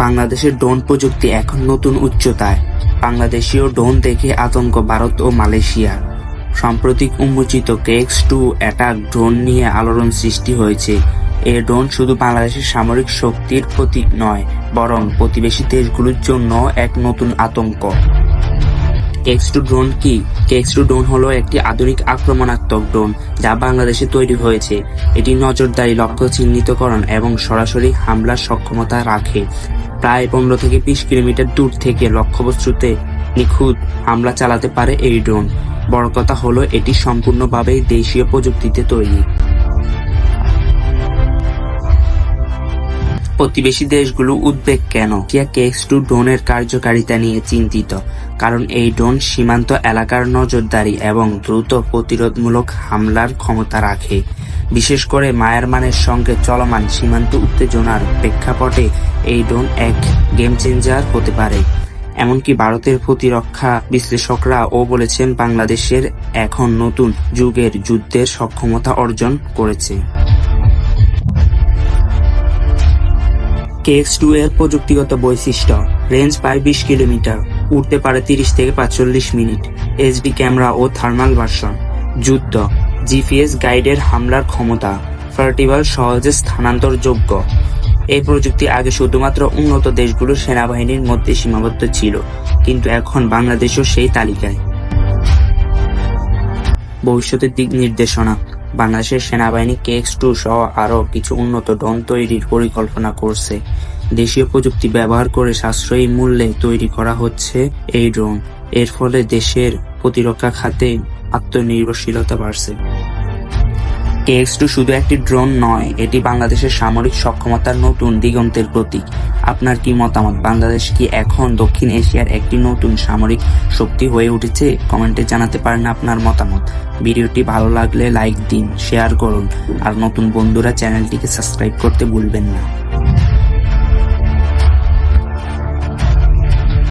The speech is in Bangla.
বাংলাদেশের ড্রোন প্রযুক্তি এখন নতুন উচ্চতায়। বাংলাদেশীয় ড্রোন দেখে আতঙ্ক ভারত ও মালয়েশিয়ার। সাম্প্রতিক উন্মোচিত KX-2 অ্যাটাক ড্রোন নিয়ে আলোড়ন সৃষ্টি হয়েছে। এই ড্রোন শুধু বাংলাদেশের সামরিক শক্তির প্রতীক নয়, বরং প্রতিবেশী দেশগুলোর জন্য এক নতুন আতঙ্ক। KX-2 ড্রোন কি? KX-2 ড্রোন হলো একটি আধুনিক আক্রমণাত্মক ড্রোন যা বাংলাদেশে তৈরি হয়েছে। এটি নজরদারি, লক্ষ্য চিহ্নিতকরণ এবং সরাসরি হামলার সক্ষমতা রাখে। প্রায় 15 থেকে 20 কিলোমিটার দূর থেকে লক্ষ্যবস্তুতে নিখুঁত হামলা চালাতে পারে এই ড্রোন। বড় কথা হলো এটি সম্পূর্ণভাবে দেশীয় প্রযুক্তিতে তৈরি। প্রতিবেশী দেশগুলো উদ্বেগ কেন? KX-2 ড্রোনের কার্যকারিতা নিয়ে চিন্তিত, কারণ এই ড্রোন সীমান্ত এলাকার নজরদারি এবং দ্রুত প্রতিরোধমূলক হামলার ক্ষমতা রাখে। বিশেষ করে মায়ানমারের সঙ্গে চলমান সীমান্ত উত্তেজনার প্রেক্ষাপটে এই ড্রোন এক গেম চেঞ্জার হতে পারে। এমনকি ভারতের প্রতিরক্ষা বিশ্লেষকরাও বলেছেন বাংলাদেশের এখন নতুন যুগের যুদ্ধের সক্ষমতা অর্জন করেছে। KX-2 এর প্রযুক্তিগত বৈশিষ্ট্য: রেঞ্জ প্রায় 20 কিলোমিটার, উড়তে পারে 30 থেকে 45 মিনিট, HD ক্যামেরা ও থার্মাল ভার্সন। যুদ্ধ: GPS গাইডের হামলার ক্ষমতা, পোর্টেবল, সহজে স্থানান্তরযোগ্য। এই প্রযুক্তি আগে শুধুমাত্র উন্নত দেশগুলোর সেনাবাহিনীর মধ্যে সীমাবদ্ধ ছিল, কিন্তু এখন বাংলাদেশও সেই তালিকায়। ভবিষ্যতের দিক নির্দেশনা: বাংলাদেশের সেনাবাহিনী KX-2 সহ আরও কিছু উন্নত ড্রোন তৈরির পরিকল্পনা করছে। দেশীয় প্রযুক্তি ব্যবহার করে সাশ্রয়ী মূল্যে তৈরি করা হচ্ছে এই ড্রোন। এর ফলে দেশের প্রতিরক্ষা খাতে আত্মনির্ভরশীলতা বাড়ছে। KX-2 শুধু একটি ড্রোন নয়, এটি বাংলাদেশের সামরিক সক্ষমতার নতুন দিগন্তের প্রতীক। আপনার কি মতামত? বাংলাদেশ কি এখন দক্ষিণ এশিয়ার একটি নতুন সামরিক শক্তি হয়ে উঠেছে? কমেন্টে জানাতে পারেন আপনার মতামত। ভিডিওটি ভালো লাগলে লাইক দিন, শেয়ার করুন, আর নতুন বন্ধুরা চ্যানেলটিকে সাবস্ক্রাইব করতে ভুলবেন না।